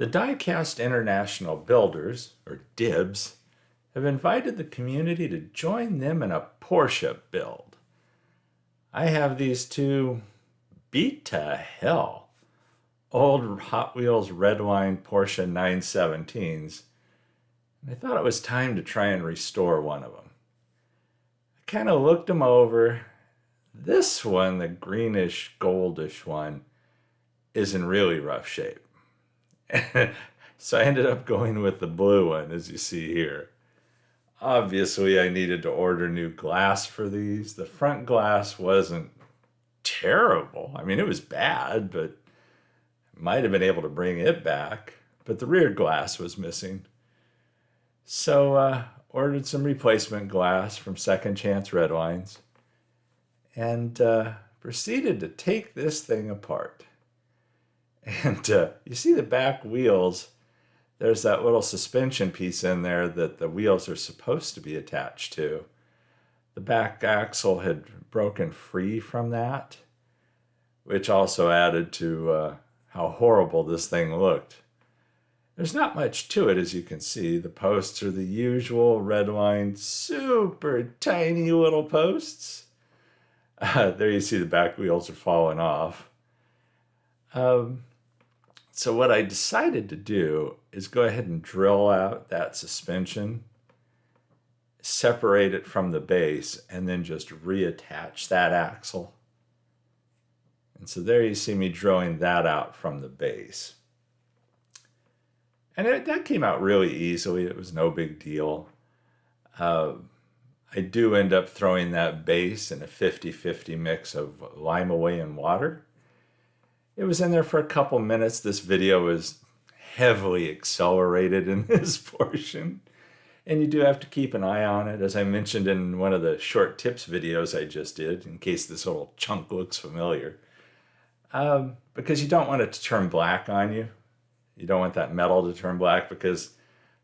The Diecast International Builders, or DIBs, have invited the community to join them in a Porsche build. I have these two beat to hell old Hot Wheels Redline Porsche 917s, and I thought it was time to try and restore one of them. I kind of looked them over. This one, the greenish goldish one, is in really rough shape. So I ended up going with the blue one, as you see here. Obviously, I needed to order new glass for these. The front glass wasn't terrible. I mean, it was bad, but might have been able to bring it back. But the rear glass was missing. So ordered some replacement glass from Second Chance Redlines and proceeded to take this thing apart. And you see the back wheels, there's that little suspension piece in there that the wheels are supposed to be attached to. The back axle had broken free from that, which also added to how horrible this thing looked. There's not much to it, as you can see. The posts are the usual Redline, super tiny little posts. There you see the back wheels are falling off. So what I decided to do is go ahead and drill out that suspension, separate it from the base, and then just reattach that axle. And so there you see me drilling that out from the base. And that came out really easily. It was no big deal. I do end up throwing that base in a 50-50 mix of lime away and water. It was in there for a couple minutes. This video is heavily accelerated in this portion, and you do have to keep an eye on it, as I mentioned in one of the short tips videos I just did, in case this little chunk looks familiar. Because you don't want it to turn black on you. You don't want that metal to turn black, because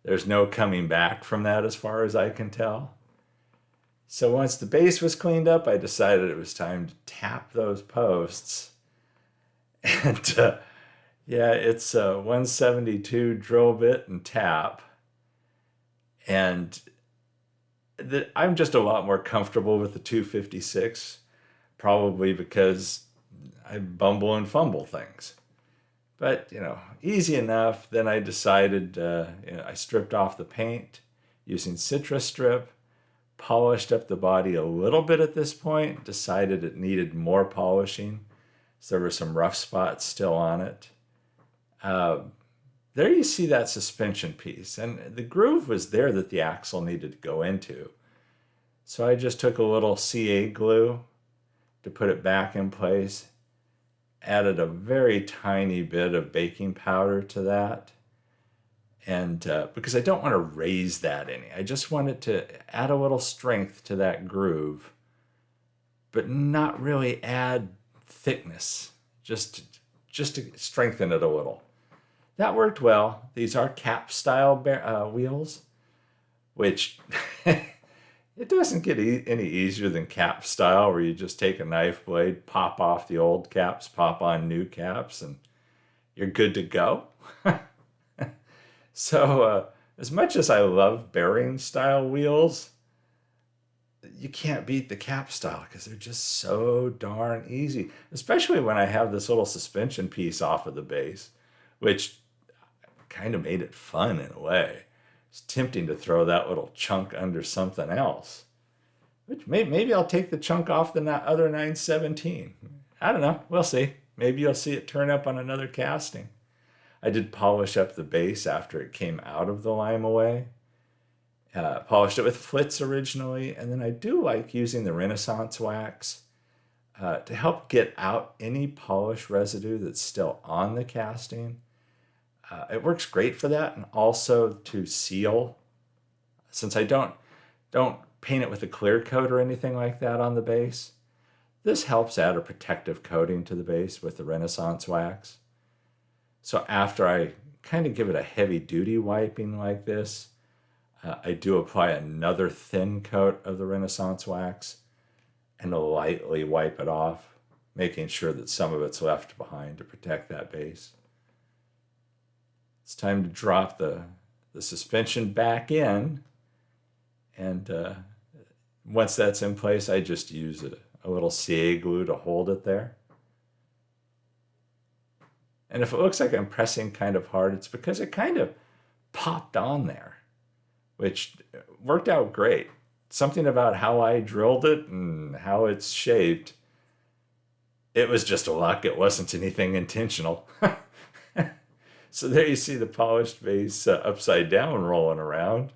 there's no coming back from that as far as I can tell. So once the base was cleaned up, I decided it was time to tap those posts. And yeah, it's a 172 drill bit and tap. And I'm just a lot more comfortable with the 256, probably because I bumble and fumble things. But, easy enough. Then I decided, I stripped off the paint using citrus strip, polished up the body a little bit at this point, decided it needed more polishing. So there were some rough spots still on it. There you see that suspension piece. And the groove was there that the axle needed to go into. So I just took a little CA glue to put it back in place. Added a very tiny bit of baking powder to that. And because I don't want to raise that any. I just wanted to add a little strength to that groove, but not really add thickness, just to strengthen it a little. That worked well. These are cap style wheels, which it doesn't get any easier than cap style, where you just take a knife blade, pop off the old caps, pop on new caps, and you're good to go. So as much as I love bearing style wheels, you can't beat the cap style, because they're just so darn easy, especially when I have this little suspension piece off of the base, which kind of made it fun in a way. It's tempting to throw that little chunk under something else, which maybe I'll take the chunk off the other 917. I don't know. We'll see. Maybe you'll see it turn up on another casting. I did polish up the base after it came out of the lime away. Polished it with Flitz originally, and then I do like using the Renaissance wax to help get out any polish residue that's still on the casting. It works great for that, and also to seal. Since I don't paint it with a clear coat or anything like that on the base, this helps add a protective coating to the base with the Renaissance wax. So after I kind of give it a heavy duty wiping like this, I do apply another thin coat of the Renaissance wax and lightly wipe it off, making sure that some of it's left behind to protect that base. It's time to drop the suspension back in. And once that's in place, I just use a little CA glue to hold it there. And if it looks like I'm pressing kind of hard, it's because it kind of popped on there, which worked out great. Something about how I drilled it and how it's shaped, it was just a luck. It wasn't anything intentional. So there you see the polished base upside down rolling around.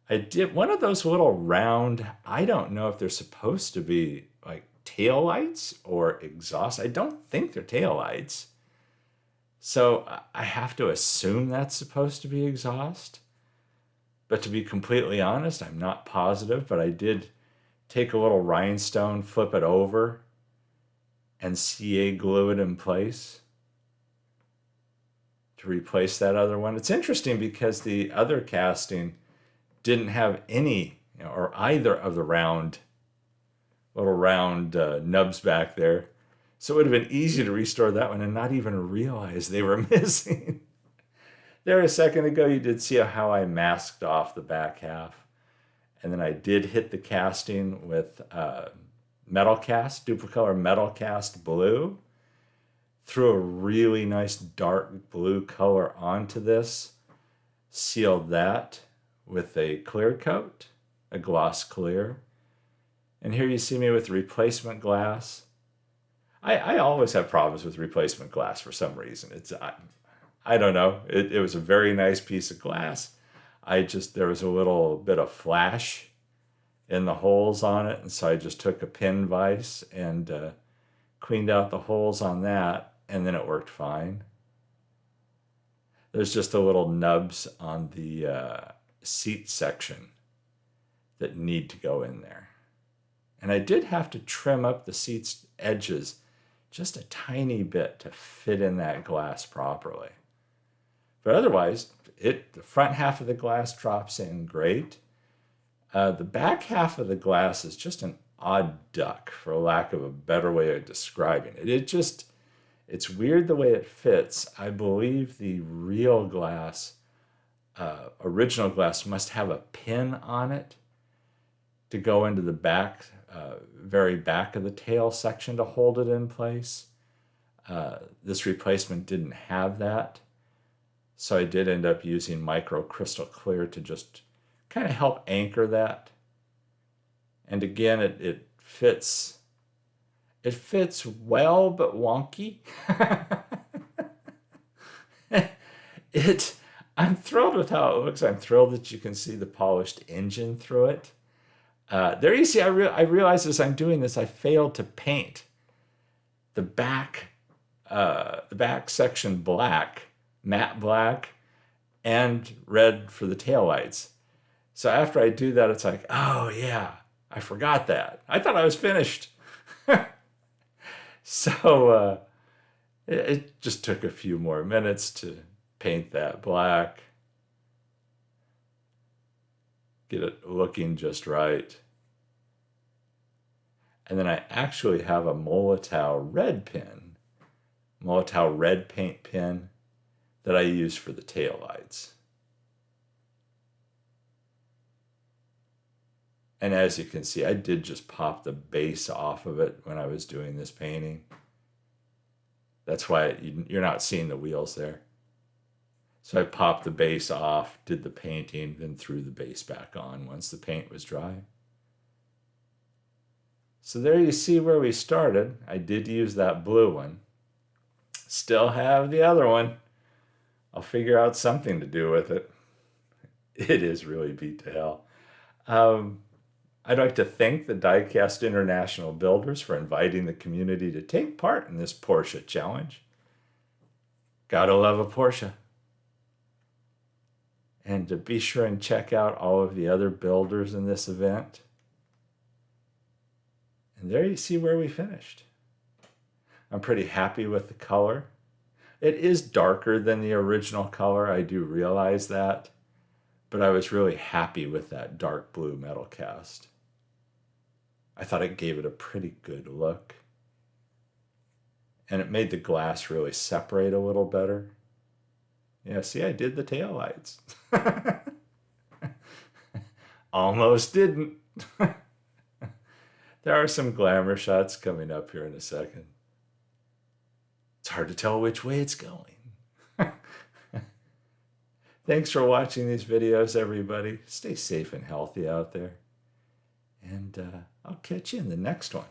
I did one of those little round, I don't know if they're supposed to be like tail lights or exhaust. I don't think they're tail lights. So I have to assume that's supposed to be exhaust. But to be completely honest, I'm not positive, but I did take a little rhinestone, flip it over, and CA glue it in place to replace that other one. It's interesting because the other casting didn't have any, or either of the little round nubs back there. So it would have been easy to restore that one and not even realize they were missing. There a second ago, you did see how I masked off the back half. And then I did hit the casting with metal cast, Duplicolor metal cast blue. Threw a really nice dark blue color onto this. Sealed that with a clear coat, a gloss clear. And here you see me with replacement glass. I always have problems with replacement glass for some reason. I don't know. It was a very nice piece of glass. There was a little bit of flash in the holes on it, and so I just took a pin vise and cleaned out the holes on that, and then it worked fine. There's just a little nubs on the seat section that need to go in there. And I did have to trim up the seat's edges just a tiny bit to fit in that glass properly. But otherwise, the front half of the glass drops in great. The back half of the glass is just an odd duck, for lack of a better way of describing it. It's weird the way it fits. I believe the real glass, original glass, must have a pin on it to go into the back, very back of the tail section to hold it in place. This replacement didn't have that. So I did end up using micro crystal clear to just kind of help anchor that. And again, it fits. It fits well, but wonky. I'm thrilled with how it looks. I'm thrilled that you can see the polished engine through it. There you see, I realized as I'm doing this, I failed to paint the back section black, matte black, and red for the taillights. So after I do that, it's like, oh yeah, I forgot that. I thought I was finished. So it just took a few more minutes to paint that black. Get it looking just right. And then I actually have a Molotow red paint pen that I use for the taillights. And as you can see, I did just pop the base off of it when I was doing this painting. That's why you're not seeing the wheels there. So I popped the base off, did the painting, then threw the base back on once the paint was dry. So there you see where we started. I did use that blue one. Still have the other one. I'll figure out something to do with it. It is really beat to hell. I'd like to thank the Diecast International Builders for inviting the community to take part in this Porsche challenge. Gotta love a Porsche. And to be sure and check out all of the other builders in this event. And there you see where we finished. I'm pretty happy with the color. It is darker than the original color, I do realize that. But I was really happy with that dark blue metal cast. I thought it gave it a pretty good look. and it made the glass really separate a little better. Yeah, see, I did the taillights. Almost didn't. There are some glamour shots coming up here in a second. It's hard to tell which way it's going. Thanks for watching these videos, everybody. Stay safe and healthy out there. And I'll catch you in the next one.